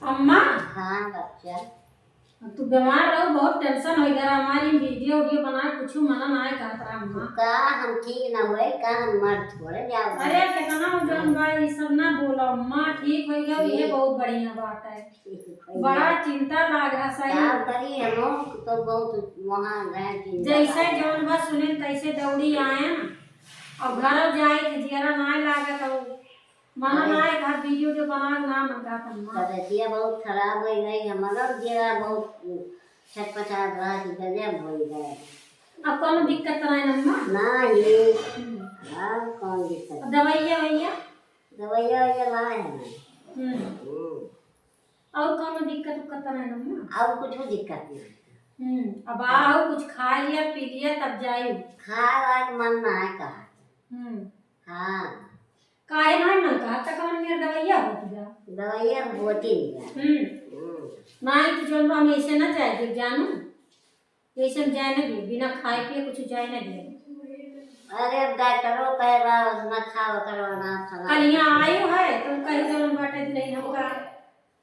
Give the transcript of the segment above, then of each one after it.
अम्मा हाँ बच्चा तू बीमार रहो, बहुत टेंशन हो गया हमारी। वीडियो वीडियो बना कुछ मना ना है कहत रहा अम्मा। का हम ठीक ना हुए का हम मर थोड़े जाओ। अरे कितना जन भाई सब ना बोलो अम्मा, ठीक हो गया ये बहुत बढ़िया बात है। बड़ा चिंता लाग रहा सही। क्या करी हम तो बहुत वहां रहे जैसे जौन बस सुने तैसे दौड़ी आए ना, और घर जाए कि जियरा ना लागे तो मना ना है घर वीडियो जो बना ना मंगा अम्मा। तबियत बहुत खराब हो गई हमारा, जरा बहुत छटपटा रहा कि गजब हो गया। अब कौन दिक्कत नहीं अम्मा? नहीं हाँ कौन दिक्कत? दवाइया भैया दवाइया लाए हैं। और कौन दिक्कत उक्कत नहीं अम्मा? अब कुछ दिक्कत नहीं। अब आओ कुछ खा लिया पी लिया तब जाइयो। खाए मन ना है कहा। हाँ काहे नहीं मन कहा तक मेरा दवाइया हो गया। दवाइया होती नहीं। नहीं तो जो हम ऐसे ना जाए जानू, ऐसे जाए ना बिना खाए पिए कुछ जाए ना दे। अरे डॉक्टरों कह रहा ना खाओ करवाना कल यहाँ आयो है तुम कहीं तो बाटे नहीं हमका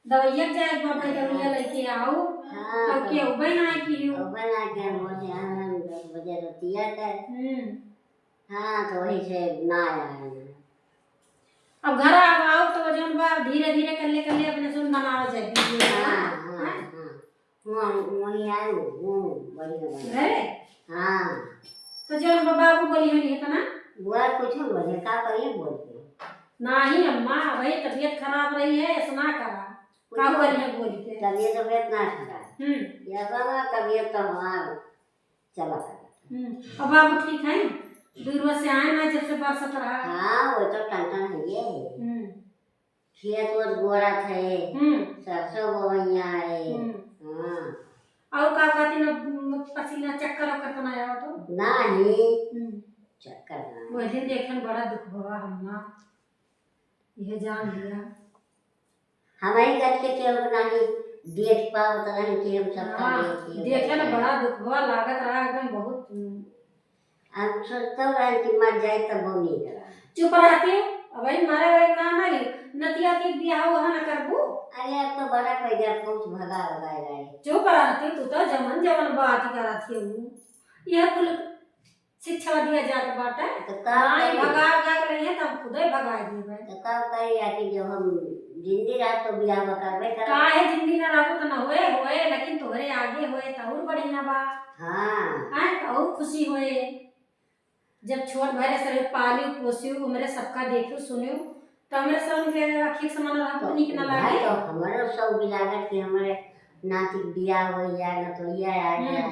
दवाइया जाए बाबा दवाइया लेके आओ। हाँ तो क्या उबई ना की उबई ना के मुझे 10 बजे रोटिया है। हाँ तो वही से ना आया। अब घर आओ तो जन बा धीरे धीरे करले करले अपने सुन बनाओ जाए। वही आए बढ़िया है। हाँ तो जन बाबू बोली है नहीं ना बुआ कुछ बोले का करिए बोलते नहीं अम्मा भाई तबीयत खराब रही है सुना करा का करिए बोल के तबीयत ना खराब। ये सब तबीयत तो हमारा चला अब बाबू ठीक है? दूर से आए ना जब से बरसत रहा। हाँ वो तो टन है ये खेत वो गोरा थे सरसों बोइया है। हाँ और का कहती ना पसीना चक्कर वक्कर तो नहीं आया तो नहीं चक्कर ना वो दिन देखन बड़ा दुख हुआ हम्मा यह जान लिया। हमारी करके क्यों नहीं देख पाओ तो नहीं कि हम सबका देखे ना बड़ा दुख हुआ लागत रहा एकदम बहुत। हम सोचते रहे कि मर जाए तब वो नहीं करा। चुप रहती अब भाई मारे भाई ना नहीं नतिया के बियाह वहां ना करबू। अरे अब तो बड़ा पड़ गया कुछ भगा रहे। चुप रहती तू तो जमन जमन बात करती है यह कुल शिक्षा दिया जात बाटे तो नहीं भगा के नहीं है तब खुद ही भगा देबे। तो कब करिया कि जब हम जिंदगी रह तो बियाह करबे कर काहे जिंदगी ना रहो तो ना होए लेकिन तोहरे आगे होए तो और बढ़िया बा। हाँ हैं और खुशी होए जब छोट भरे सरे पाली पोसियो हमरे सबका देखियो सुनियो तो हमरे सब के आखिर समान रहा निक ना लागे। तो हमारे सब लागत कि हमारे नाती बियाह हो जाए ना तो ये आ जाए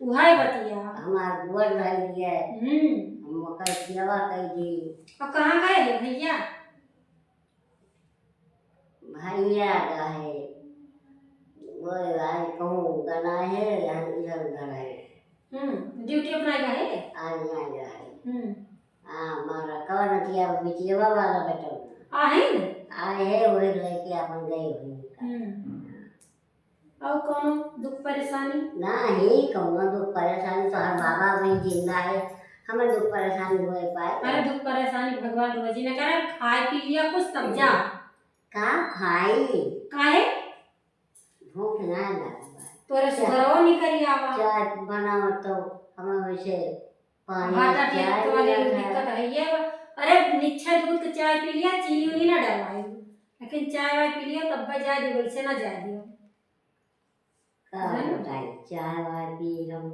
उहाई बतिया हमार गोर रह लिए हम मकर सेवा कर दी। और कहां गए रे भैया? भैया गए वो आज कहूँ गना है इधर उधर है। ड्यूटी अपना गए आज यहाँ गए। हाँ मारा कवन किया बिटिया वाला बेटा आए है वही लेके अपन गए हुई। और कौन दुख परेशानी? नहीं कौन दुख परेशानी तो हर बाबा वही जिंदा है हमें दुख परेशानी हो पाए। अरे दुख परेशानी भगवान रोजी ने करे खाए पी लिया कुछ तब जा का खाई काहे भूख ना लगा तोरे सुगरवा नहीं करी आवा चाय बनाओ तो हमें वैसे पानी भाटा टेस्ट वाली दिक्कत है ये। अरे निच्छा दूध का चाय पी लिया चीनी उनी ना डलवाई लेकिन चाय वाय पी लिया तब जा दी वैसे ना जा दियो चाय वाय पी हम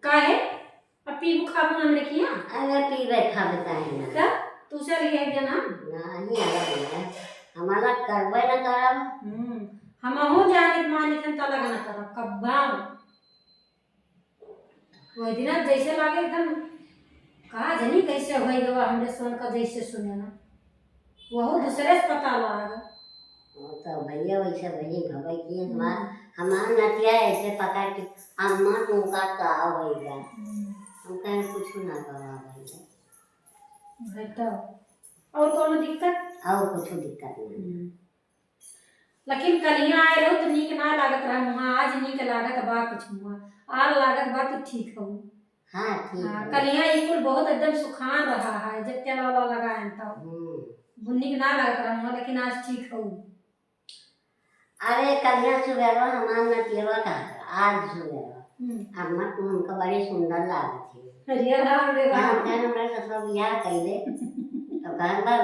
काहे अब पी खाबो ना रखिया। अरे पीवे खा बताए ना क्या तू से लिए है ना नहीं अलग हमारा करबे ना करब हम हो जाने माने तन त लगा ना करब कब्बा वो दिन जैसे लागे एकदम कहा जनी कैसे होई गवा हमरे सोन का जैसे सुने ना वो दूसरे से पता लगा तो भैया वैसे भैया भवे की हमार नतिया ऐसे पका कि अम्मा तू का होएगा हम कहीं कुछ ना करा भैया बेटा। और कौन दिक्कत? और कुछ दिक्कत नहीं लेकिन कल यहाँ आए रहो तो नीक ना लागत रहा वहाँ आज नीक लागत बा कुछ हुआ आर लागत बा तो ठीक हो। हाँ ठीक है कल यहाँ स्कूल बहुत एकदम सुखान रहा है जब तेल वाला लगाए तब बुन्नी के ना लागत रहा लेकिन आज ठीक हो। अरे कन्या सुबेरवा हमार नतियवा कहा आज सुबेरवा अम्मा तुम हमका बड़ी सुंदर लागत थी हरिया राम रे राम हमरा ससुर बियाह कइले तो घर भर